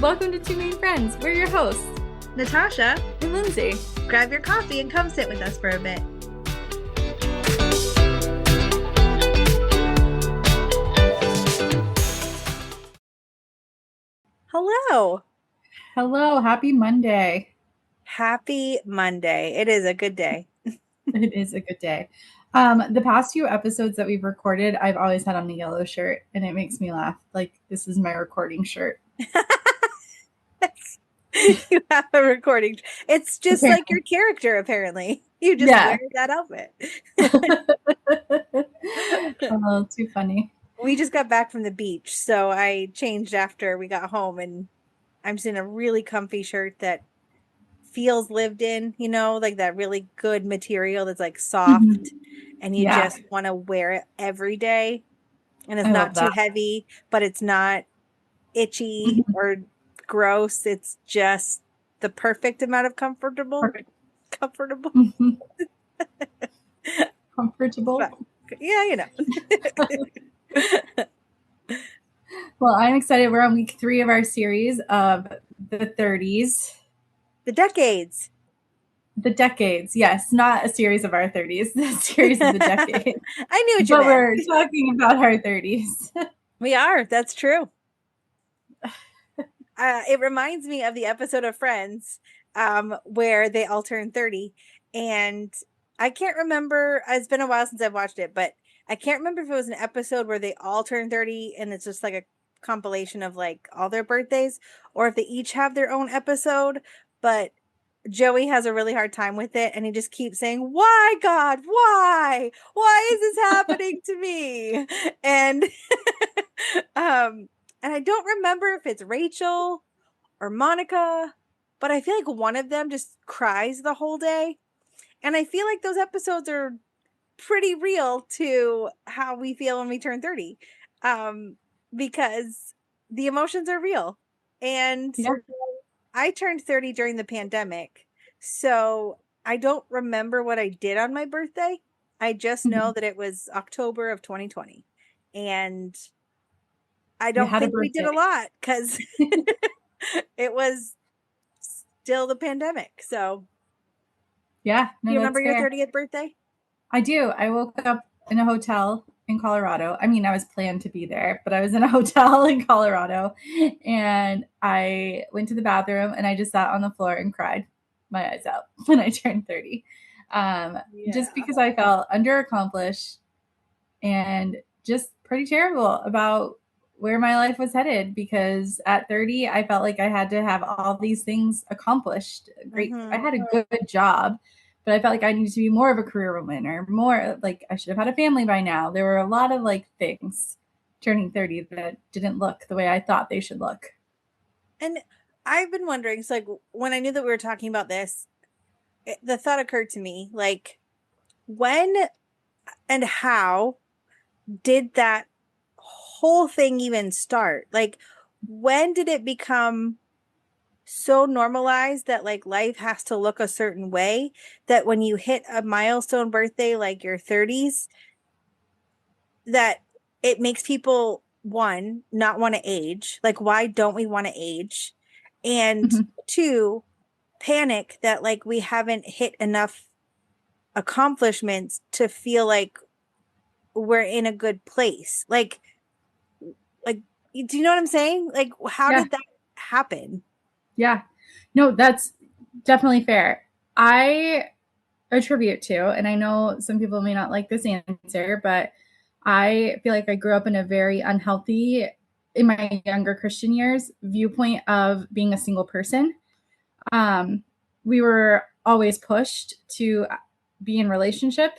Welcome to Two Main Friends. We're your hosts, Natasha and Lindsey. Grab your coffee and come sit with us for a bit. Hello. Hello. Happy Monday. Happy Monday. It is a good day. It is a good day. The past few episodes that we've recorded, I've always had on a yellow shirt, and it makes me laugh. Like, this is my recording shirt. You have a recording. It's just like your character, apparently. You just wear that outfit. Oh, too funny. We just got back from the beach, so I changed after we got home, and I'm just in a really comfy shirt that feels lived in, you know, like that really good material that's like soft, and you just want to wear it every day. And it's not too heavy, but it's not itchy or gross. It's just the perfect amount of comfortable. Comfortable. Yeah, you know. Well, I'm excited. We're on week 3 of our series of the 30s. The decades. The decades. Yes, not a series of our 30s. The series of the decades. I knew what you meant. But we're talking about our 30s. We are. That's true. It reminds me of the episode of Friends where they all turn 30. And I can't remember. It's been a while since I've watched it, but I can't remember if it was an episode where they all turn 30 and it's just like a compilation of like all their birthdays, or if they each have their own episode. But Joey has a really hard time with it, and he just keeps saying, "Why, God? Why? Why is this happening to me?" And and I don't remember if it's Rachel or Monica, but I feel like one of them just cries the whole day. And I feel like those episodes are pretty real to how we feel when we turn 30, because the emotions are real. And I turned 30 during the pandemic, so I don't remember what I did on my birthday. I just know that it was October of 2020, and I don't think we did a lot because it was still the pandemic. So yeah, do you remember your 30th birthday? I do. I woke up in a hotel in Colorado. I mean, I was planned to be there, but I was in a hotel in Colorado, and I went to the bathroom and I just sat on the floor and cried my eyes out when I turned 30. Just because I felt underaccomplished and just pretty terrible about where my life was headed, because at 30, I felt like I had to have all these things accomplished. I had a good job, but I felt like I needed to be more of a career woman, or more like I should have had a family by now. There were a lot of like things turning 30 that didn't look the way I thought they should look. And I've been wondering, so like when I knew that we were talking about this, the thought occurred to me, like, when and how did that whole thing even start? Like, when did it become so normalized that like life has to look a certain way, that when you hit a milestone birthday like your 30s, that it makes people, one, not want to age? Like, why don't we want to age? And two, panic that like we haven't hit enough accomplishments to feel like we're in a good place. Like do you know what I'm saying? Like, how did that happen? Yeah, no, that's definitely fair. I attribute to, and I know some people may not like this answer, but I feel like I grew up in a very unhealthy, in my younger Christian years, viewpoint of being a single person. We were always pushed to be in relationship,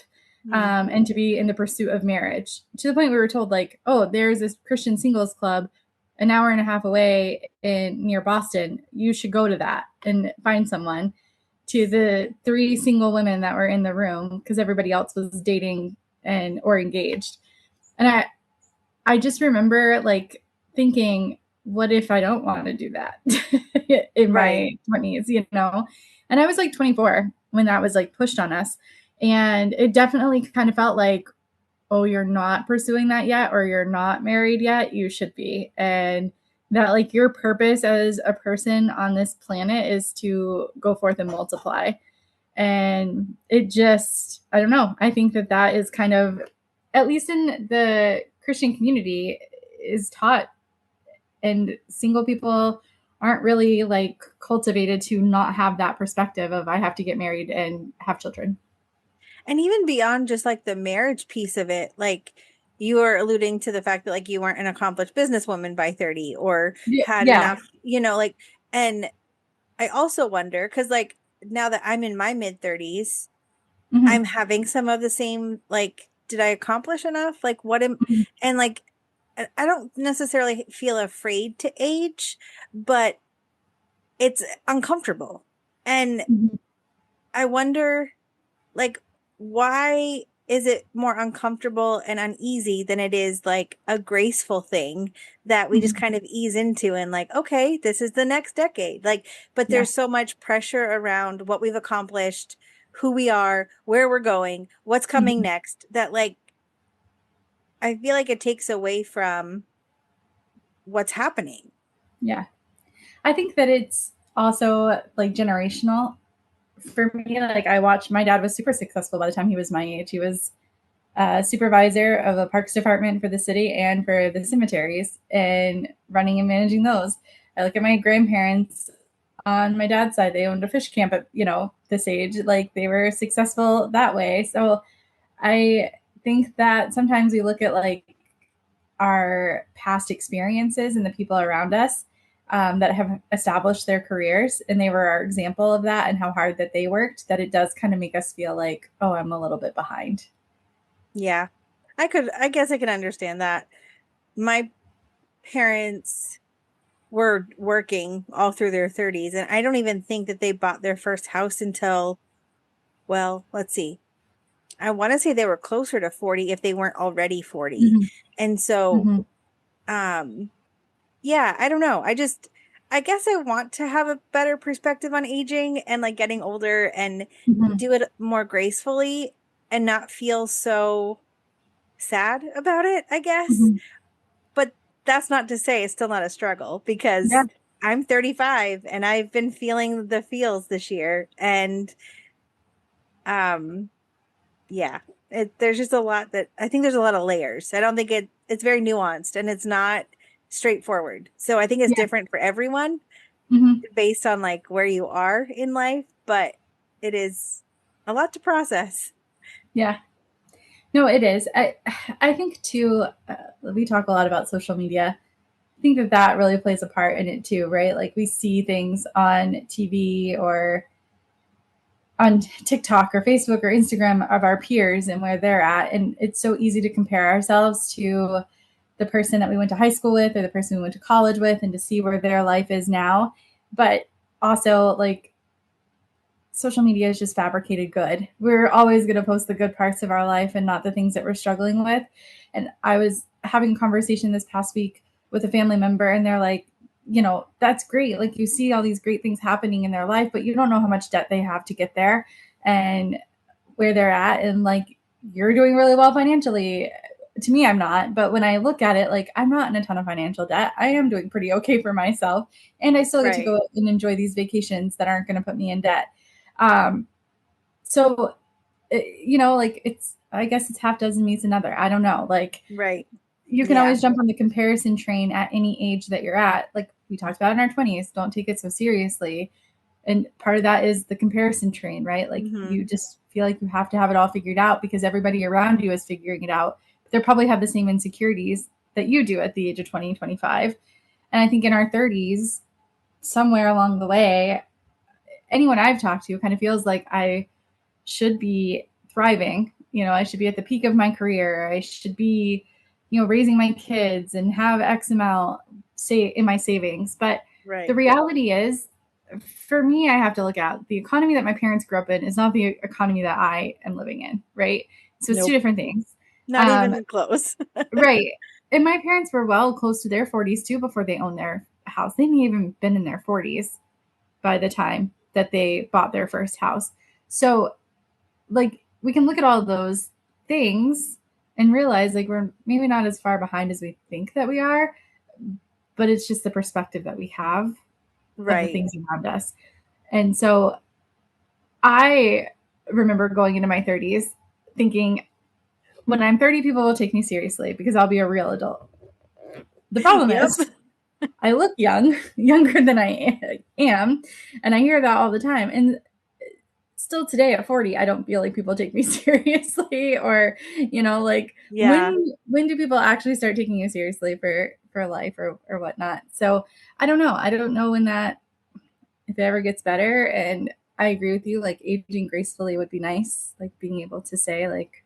and to be in the pursuit of marriage, to the point we were told like, oh, there's this Christian singles club an hour and a half away near Boston. You should go to that and find someone. To the 3 single women that were in the room, because everybody else was dating or engaged. And I just remember like thinking, what if I don't want to do that in my 20s, you know? And I was like 24 when that was like pushed on us. And it definitely kind of felt like, oh, you're not pursuing that yet, or you're not married yet. You should be. And that like your purpose as a person on this planet is to go forth and multiply. And it just, I don't know, I think that that is kind of, at least in the Christian community, is taught. And single people aren't really like cultivated to not have that perspective of I have to get married and have children. And even beyond just like the marriage piece of it, like you were alluding to the fact that like you weren't an accomplished businesswoman by 30 or had Yeah. enough, like, and I also wonder because like now that I'm in my mid 30s, I'm Mm-hmm. having some of the same, like, did I accomplish enough? Like, Mm-hmm. and like, I don't necessarily feel afraid to age, but it's uncomfortable. And Mm-hmm. I wonder, like, why is it more uncomfortable and uneasy than it is like a graceful thing that we just Mm-hmm. kind of ease into and like, okay, this is the next decade. Like, but Yeah. there's so much pressure around what we've accomplished, who we are, where we're going, what's coming Mm-hmm. next, that like I feel like it takes away from what's happening. Yeah. I think that it's also like generational for me. Like I watched, my dad was super successful by the time he was my age. He was a supervisor of a parks department for the city and for the cemeteries and running and managing those. I look at my grandparents on my dad's side, they owned a fish camp at, this age. Like they were successful that way. So I think that sometimes we look at like our past experiences and the people around us that have established their careers and they were our example of that and how hard that they worked, that it does kind of make us feel like, oh, I'm a little bit behind. Yeah. I guess I can understand that. My parents were working all through their 30s, and I don't even think that they bought their first house until, well, let's see. I want to say they were closer to 40 if they weren't already 40. Mm-hmm. And so, Mm-hmm. um, yeah, I don't know. I guess I want to have a better perspective on aging and like getting older and Mm-hmm. do it more gracefully and not feel so sad about it, I guess. Mm-hmm. But that's not to say it's still not a struggle Yeah. because I'm 35 and I've been feeling the feels this year. And um yeah, there's just a lot that I think there's a lot of layers. I don't think it's very nuanced and it's not straightforward. So I think it's Yeah. different for everyone Mm-hmm. based on like where you are in life, but it is a lot to process. Yeah. No, it is. I think too. We talk a lot about social media. I think that that really plays a part in it too, right? Like we see things on TV or on TikTok or Facebook or Instagram of our peers and where they're at, and it's so easy to compare ourselves to the person that we went to high school with or the person we went to college with, and to see where their life is now. But also, like social media is just fabricated good. We're always going to post the good parts of our life and not the things that we're struggling with. And I was having a conversation this past week with a family member, and they're like, that's great. Like you see all these great things happening in their life, but you don't know how much debt they have to get there and where they're at. And like, you're doing really well financially. To me, I'm not. But when I look at it, like, I'm not in a ton of financial debt. I am doing pretty okay for myself. And I still get to Right. go and enjoy these vacations that aren't going to put me in debt. Um, so, like I guess it's half dozen meets another. I don't know. Like Right. you can Yeah. always jump on the comparison train at any age that you're at. Like we talked about in our 20s, don't take it so seriously. And part of that is the comparison train, right? Like Hmm. you just feel like you have to have it all figured out because everybody around you is figuring it out. But they probably have the same insecurities that you do at the age of 20, 25. And I think in our 30s, somewhere along the way, anyone I've talked to kind of feels like I should be thriving. I should be at the peak of my career. I should be, raising my kids and have X amount say in my savings. But the Right. reality is, for me, I have to look at the economy that my parents grew up in is not the economy that I am living in, right? So it's two Nope. different things. Not Um, even close. right. And my parents were well close to their 40s too before they owned their house. They may even been in their 40s by the time that they bought their first house. So like we can look at all those things and realize like we're maybe not as far behind as we think that we are, but it's just the perspective that we have of the Right. things around us. And so I remember going into my 30s thinking, when I'm 30, people will take me seriously because I'll be a real adult. The problem Yep. is, I look young, younger than I am, and I hear that all the time. And still today at 40, I don't feel like people take me seriously, or like Yeah. when do people actually start taking you seriously for life or whatnot? So I don't know when that, if it ever gets better. And I agree with you, like aging gracefully would be nice, like being able to say like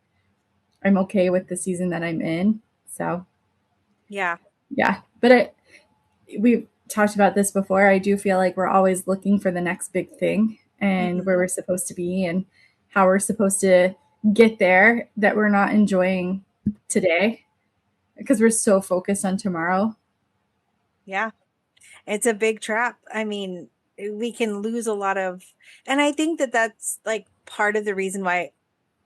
I'm okay with the season that I'm in. So Yeah. yeah, but we've talked about this before. I do feel like we're always looking for the next big thing and where Hmm. we're supposed to be and how we're supposed to get there, that we're not enjoying today because we're so focused on tomorrow. Yeah. It's a big trap. I mean, we can lose a lot of, and I think that that's like part of the reason why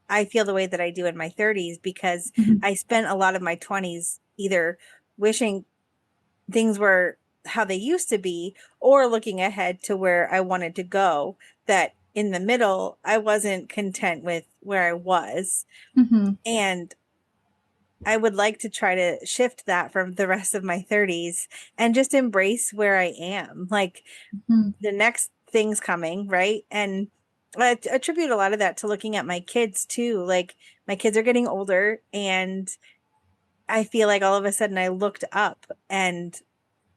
I feel the way that I do in my 30s, because Mhm. I spent a lot of my 20s either wishing things were how they used to be or looking ahead to where I wanted to go. That in the middle, I wasn't content with where I was. Mhm. And I would like to try to shift that from the rest of my 30s and just embrace where I am. Like Mhm. the next thing's coming, right? And I attribute a lot of that to looking at my kids too. Like my kids are getting older, and I feel like all of a sudden I looked up and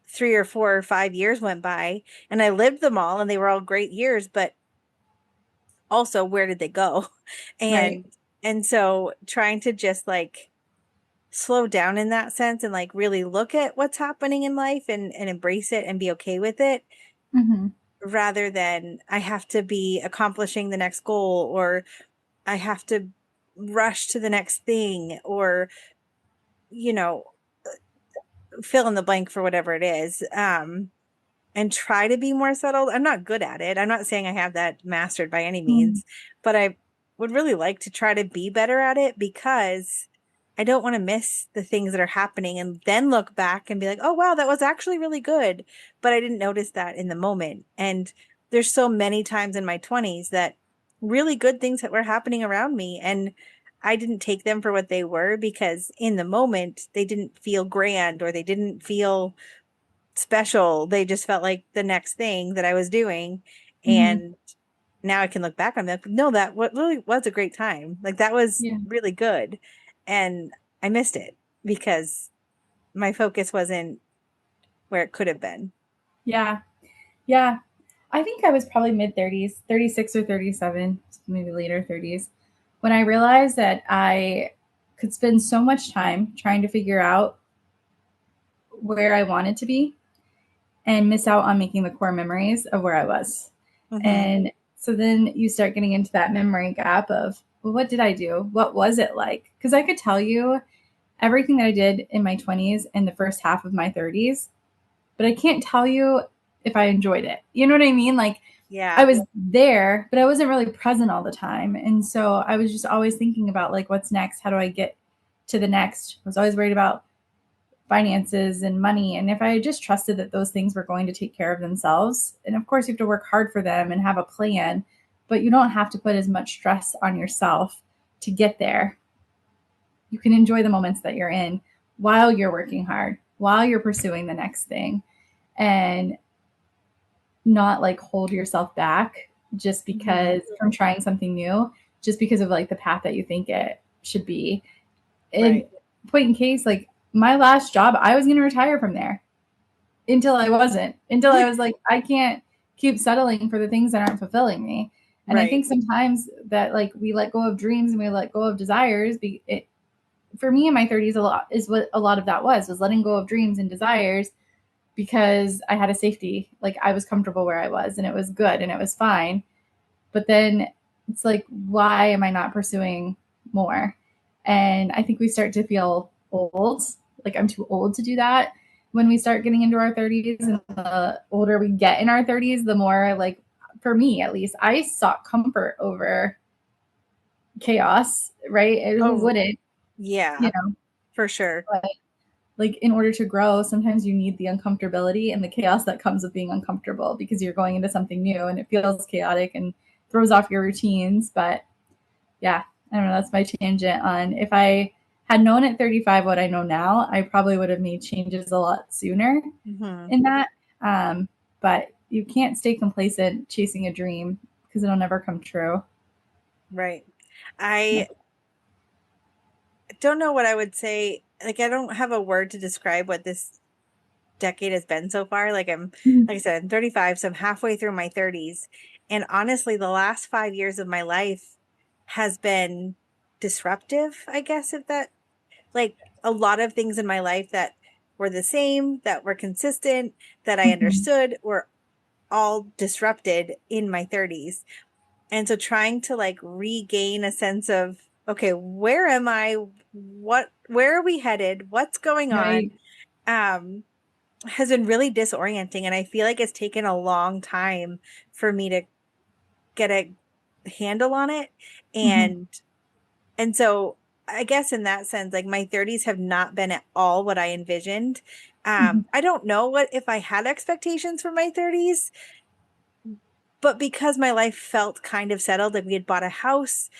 3 or 4 or 5 years went by and I lived them all and they were all great years, but also where did they go? Right. And so trying to just like slow down in that sense and like really look at what's happening in life and embrace it and be okay with it, Mhm. rather than I have to be accomplishing the next goal, or I have to rush to the next thing, or you know fill in the blank for whatever it is. And try to be more settled. I'm not good at it. I'm not saying I have that mastered by any Mhm. means, but I would really like to try to be better at it, because I don't want to miss the things that are happening and then look back and be like, oh, wow, that was actually really good. But I didn't notice that in the moment. And there's so many times in my 20s that really good things that were happening around me. And I didn't take them for what they were, because in the moment they didn't feel grand or they didn't feel special. They just felt like the next thing that I was doing. Mhm. And now I can look back on that. No, that what really was a great time. Like that was Yeah. really good. And I missed it because my focus wasn't where it could have been. Yeah. Yeah. I think I was probably mid 30s, 36 or 37, maybe later 30s, when I realized that I could spend so much time trying to figure out where I wanted to be and miss out on making the core memories of where I was. Hmm. And so then you start getting into that memory gap of, well, what did I do? What was it like? Because I could tell you everything that I did in my 20s and the first half of my 30s, but I can't tell you if I enjoyed it. You know what I mean? Like I Yeah. was there, but I wasn't really present all the time. And so I was just always thinking about like, what's next? How do I get to the next? I was always worried about finances and money. And if I just trusted that those things were going to take care of themselves, and of course you have to work hard for them and have a plan, but you don't have to put as much stress on yourself to get there. You can enjoy the moments that you're in while you're working hard, while you're pursuing the next thing, and not like hold yourself back just Hmm. because from trying something new, just because of like the path that you think it should be. And Right. point in case, like my last job, I was going to retire from there until I wasn't, until I was like, I can't keep settling for the things that aren't fulfilling me. And I Right. think sometimes that like we let go of dreams and we let go of desires. For me in my 30s, a lot is what a lot of that was letting go of dreams and desires because I had a safety. Like I was comfortable where I was and it was good and it was fine. But then it's like, why am I not pursuing more? And I think we start to feel old, like I'm too old to do that when we start getting into our 30s. And the older we get in our 30s, the more, like, for me at least, I sought comfort over chaos, right? And who Oh, wouldn't, you yeah, know? for sure. like in order to grow, sometimes you need the uncomfortability and the chaos that comes with being uncomfortable because you're going into something new and it feels chaotic and throws off your routines. But yeah, I don't know. That's my tangent on if I had known at 35 what I know now, I probably would have made changes a lot sooner Hmm. in that. But you can't stay complacent chasing a dream because it'll never come true. Right. Yeah. I don't know what I would say. Like, I don't have a word to describe what this decade has been so far. Like I said, I'm 35, so I'm halfway through my 30s. And honestly, the last 5 years of my life has been disruptive, I guess, if that, like, a lot of things in my life that were the same, that were consistent, that I Mhm. understood were all disrupted in my 30s. And so trying to like regain a sense of, okay, where am I? Where are we headed? What's going on? Right. Um, has been really disorienting. And I feel like it's taken a long time for me to get a handle on it. Mhm. And, and so I guess in that sense, like my 30s have not been at all what I envisioned. Mhm. I don't know what if I had expectations for my 30s, but because my life felt kind of settled, like we had bought a house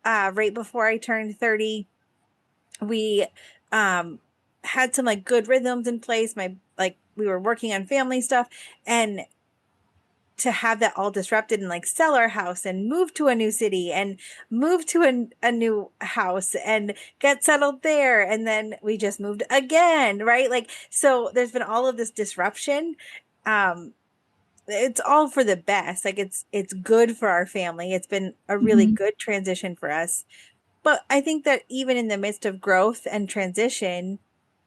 right before I turned 30. We um had some like good rhythms in place. My like we were working on family stuff, and to have that all disrupted and like sell our house and move to a new city and move to a new house and get settled there, and then we just moved again, right? Like, so there's been all of this disruption. um it's all for the best. Like it's good for our family. It's been a really Mhm. good transition for us. But I think that even in the midst of growth and transition,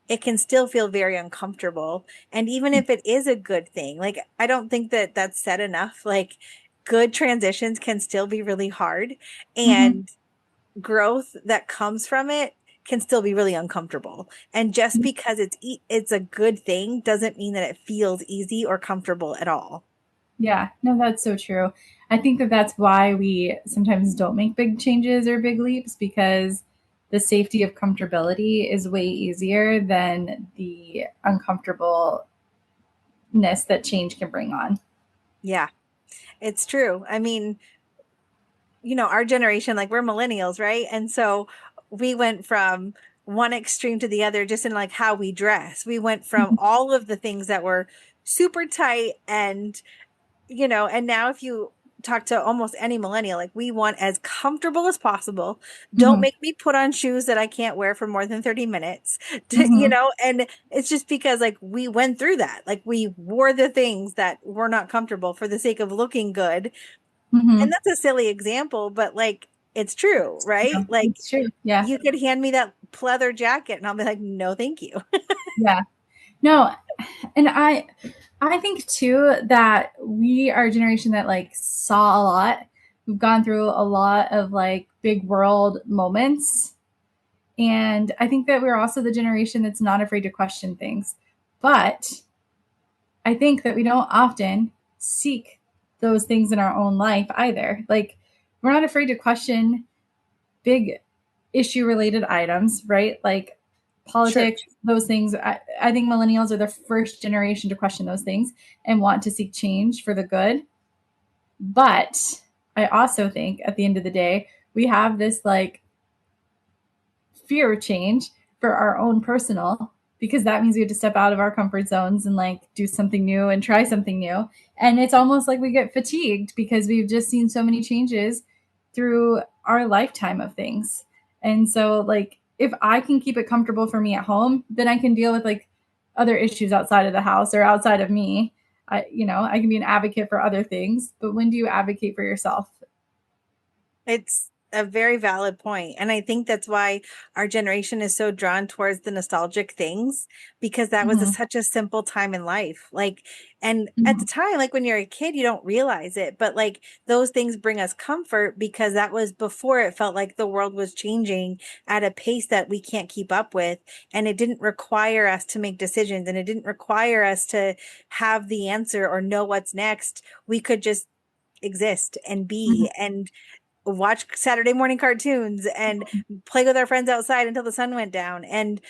it can still feel very uncomfortable. And even if it is a good thing, like I don't think that that's said enough. Like good transitions can still be really hard, Mhm. and growth that comes from it can still be really uncomfortable. And just because it's a good thing doesn't mean that it feels easy or comfortable at all. Yeah, no, that's so true. I think that that's why we sometimes don't make big changes or big leaps because the safety of comfortability is way easier than the uncomfortableness that change can bring on. Yeah, it's true. I mean, our generation, like we're millennials, right? And so we went from one extreme to the other just in like how we dress. We went from all of the things that were super tight and now if you talk to almost any millennial, like we want as comfortable as possible. Don't Mm-hmm. make me put on shoes that I can't wear for more than 30 minutes. Mm-hmm. And it's just because like we went through that. Like we wore the things that were not comfortable for the sake of looking good. Mm-hmm. And that's a silly example, but like it's true, right? No, Like it's true. Yeah. you could hand me that pleather jacket and I'll be like, no, thank you. Yeah. No, and I think too that we are a generation that like saw a lot. We've gone through a lot of like big world moments. And I think that we're also the generation that's not afraid to question things. But I think that we don't often seek those things in our own life either. Like, we're not afraid to question big issue related items, right? Like Sure. politics, those things. I think millennials are the first generation to question those things and want to seek change for the good. But I also think at the end of the day, we have this like fear of change for our own personal because that means we have to step out of our comfort zones and like do something new and try something new. And it's almost like we get fatigued because we've just seen so many changes through our lifetime of things. And so like if I can keep it comfortable for me at home, then I can deal with like other issues outside of the house or outside of me. I can be an advocate for other things, but when do you advocate for yourself? It's a very valid point. And I think that's why our generation is so drawn towards the nostalgic things, because that was Mm-hmm. such a simple time in life. Like, and at Mm-hmm. the time, like when you're a kid, you don't realize it, but like those things bring us comfort because that was before it felt like the world was changing at a pace that we can't keep up with. And it didn't require us to make decisions, and it didn't require us to have the answer or know what's next. We could just exist and Mm-hmm. be and watch Saturday morning cartoons and play with our friends outside until the sun went down. And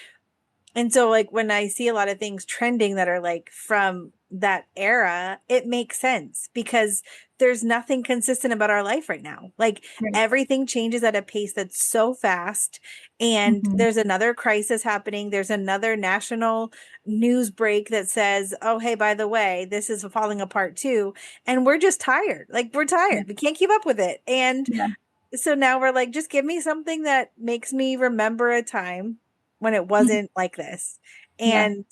And so like when I see a lot of things trending that are like from that era, it makes sense because there's nothing consistent about our life right now. Like Right. everything changes at a pace that's so fast, and Mm-hmm. there's another crisis happening. There's another national news break that says, "Oh, hey, by the way, this is falling apart too." And we're just tired. Like we're Yeah. tired. We can't keep up with it. And Yeah. so now we're like, just give me something that makes me remember a time when it Mhm. wasn't like this. Yeah. And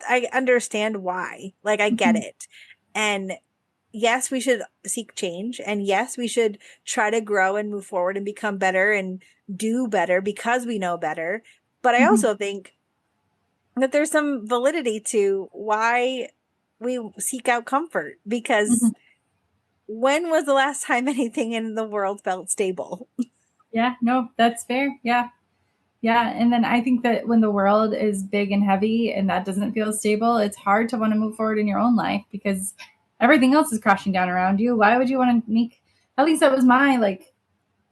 I understand why. Like, I get Mhm. it. And yes, we should seek change. And yes, we should try to grow and move forward and become better and do better because we know better. But I Mhm. also think that there's some validity to why we seek out comfort because Mhm. when was the last time anything in the world felt stable? Yeah. No, that's fair. Yeah. Yeah. And then I think that when the world is big and heavy and that doesn't feel stable, it's hard to want to move forward in your own life because everything else is crashing down around you. Why would you want to make, at least that was my like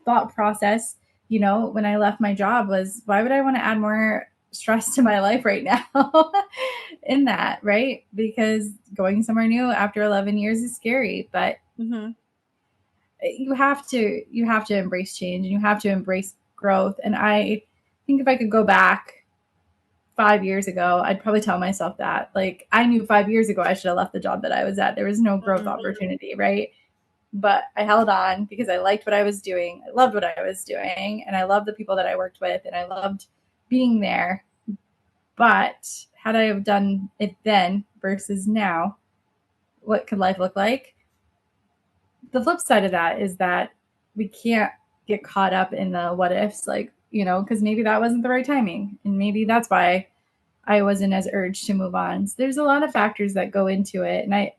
thought process, when I left my job was why would I want to add more stress to my life right now in that, right? Because going somewhere new after 11 years is scary, but Hmm. you have to embrace change and you have to embrace growth. And I think if I could go back 5 years ago, I'd probably tell myself that. Like I knew 5 years ago I should have left the job that I was at. There was no growth Hmm. opportunity, right? But I held on because I liked what I was doing. I loved what I was doing, and I loved the people that I worked with, and I loved being there. But had I have done it then versus now, what could life look like? The flip side of that is that we can't get caught up in the what ifs, like, because maybe that wasn't the right timing. And maybe that's why I wasn't as urged to move on. So there's a lot of factors that go into it. And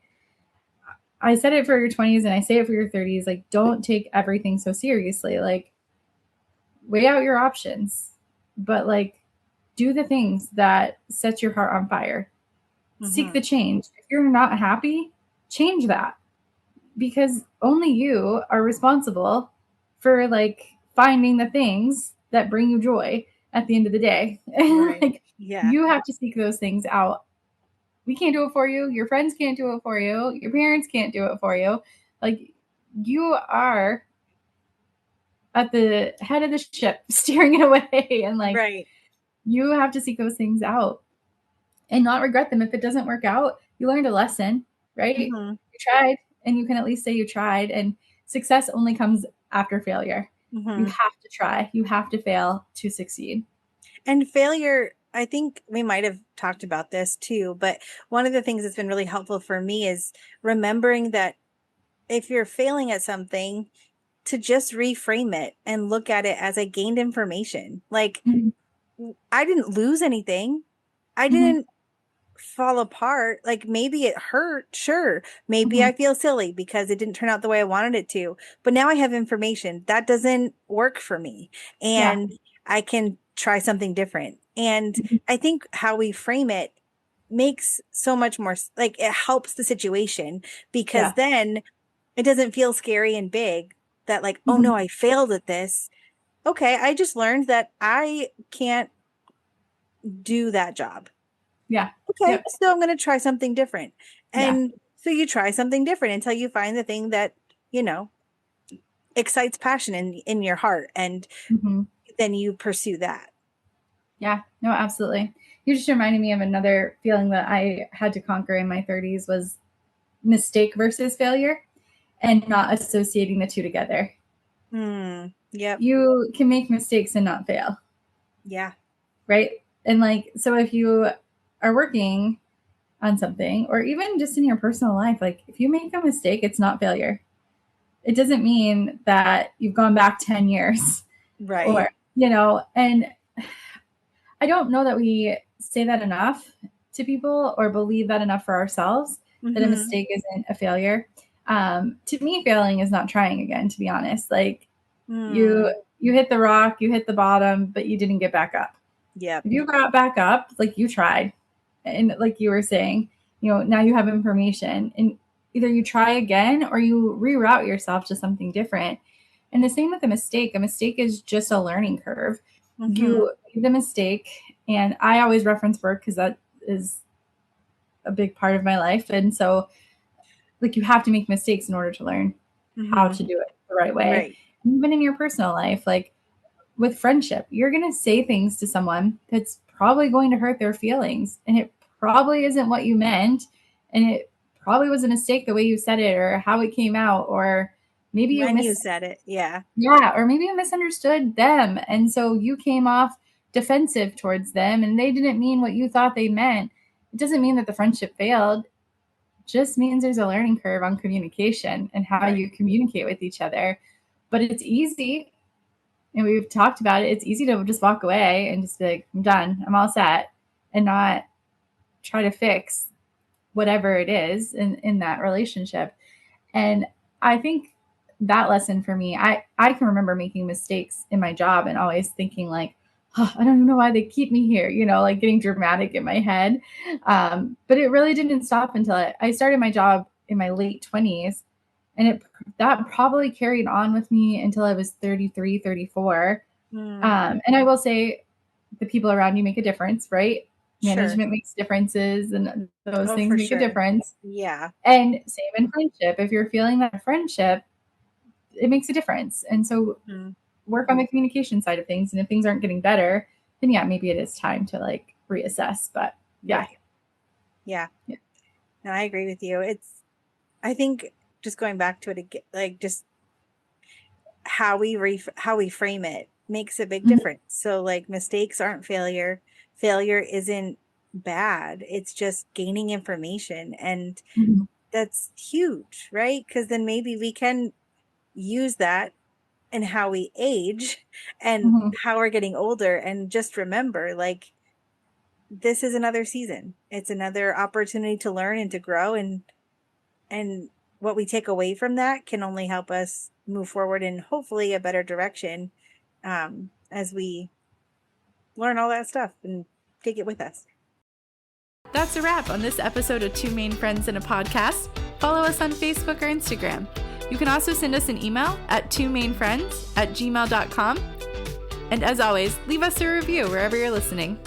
I said it for your 20s and I say it for your 30s. Like, don't take everything so seriously. Like, weigh out your options, but like, do the things that set your heart on fire. Seek Hmm. the change. If you're not happy, change that because only you are responsible for like finding the things that bring you joy at the end of the day. And Right. like, Yeah. you have to seek those things out. We can't do it for you. Your friends can't do it for you. Your parents can't do it for you. Like, you are at the head of the ship steering it away, and like, Right. you have to seek those things out and not regret them. If it doesn't work out, you learned a lesson, right? Hmm. You tried, and you can at least say you tried. And success only comes after failure. You Hmm. have to try, you have to fail to succeed. And failure, I think we might have talked about this too, but one of the things that's been really helpful for me is remembering that if you're failing at something, to just reframe it and look at it as I gained information. Like, Mm-hmm. I didn't lose anything. I Mm-hmm. didn't fall apart. Like maybe it hurt, sure. Maybe Mm-hmm. I feel silly because it didn't turn out the way I wanted it to. But now I have information that doesn't work for me Yeah. and I can try something different. And Mm-hmm. I think how we frame it makes so much more like it helps the situation because Yeah. then it doesn't feel scary and big that like, oh Mm-hmm. no, I failed at this. Okay, I just learned that I can't do that job. Yeah. Okay, Yep. so I'm going to try something different. Yeah. And so you try something different until you find the thing that, you know, excites passion in your heart. And Mm-hmm. then you pursue that. Yeah, no, absolutely. You just reminded me of another feeling that I had to conquer in my 30s was mistake versus failure and not associating the two together. Yep. You can make mistakes and not fail, Yeah. right? And like, so if you are working on something or even just in your personal life, like if you make a mistake, it's not failure. It doesn't mean that you've gone back 10 years Right. or, and I don't know that we say that enough to people or believe that enough for ourselves that a Mm-hmm. mistake isn't a failure. To me, failing is not trying again, to be honest. Like you Mm. you hit the rock, you hit the bottom, but you didn't get back up. Yep. If you got back up, like you tried, and like you were saying, now you have information, and either you try again or you reroute yourself to something different. And the same with a mistake. A mistake is just a learning curve. Mm-hmm. You made the mistake, And I always reference work because that is a big part of my life. And so, like, you have to make mistakes in order to learn how Mm-hmm. to do it the right way. Right. Even in your personal life, like with friendship, you're going to say things to someone that's probably going to hurt their feelings. And it probably isn't what you meant. And it probably was a mistake the way you said it or how it came out. Or maybe you When you said it. Yeah. yeah, or maybe you misunderstood them. And so you came off defensive towards them and they didn't mean what you thought they meant. It doesn't mean that the friendship failed. It just means there's a learning curve on communication and how Right. you communicate with each other. But it's easy, and we've talked about it. It's easy to just walk away and just be like, I'm done. I'm all set, and not try to fix whatever it is in that relationship. And I think that lesson for me, I can remember making mistakes in my job and always thinking like, oh, I don't know why they keep me here, like getting dramatic in my head. But it really didn't stop until I started my job in my late 20s. And that probably carried on with me until I was 33, 34. Mm. And I will say the people around you make a difference, right? Sure. Management makes differences and those Oh, things for make a sure. difference. Yeah. And same in friendship. If you're feeling that friendship, it makes a difference. And so Mm. work on the communication side of things. And if things aren't getting better, then yeah, maybe it is time to like reassess. But yeah. Right. Yeah. Yeah. No, I agree with you. I think just going back to it again, like just how we frame it makes a big Mhm. difference. So like mistakes aren't failure. Failure isn't bad. It's just gaining information, and Mhm. that's huge, right? Because then maybe we can use that in how we age and Mhm. how we're getting older, and just remember like this is another season. It's another opportunity to learn and to grow, and what we take away from that can only help us move forward in hopefully a better direction, as we learn all that stuff and take it with us. That's a wrap on this episode of Two Main Friends in a Podcast. Follow us on Facebook or Instagram. You can also send us an email at twomainfriends@gmail.com. And as always, leave us a review wherever you're listening.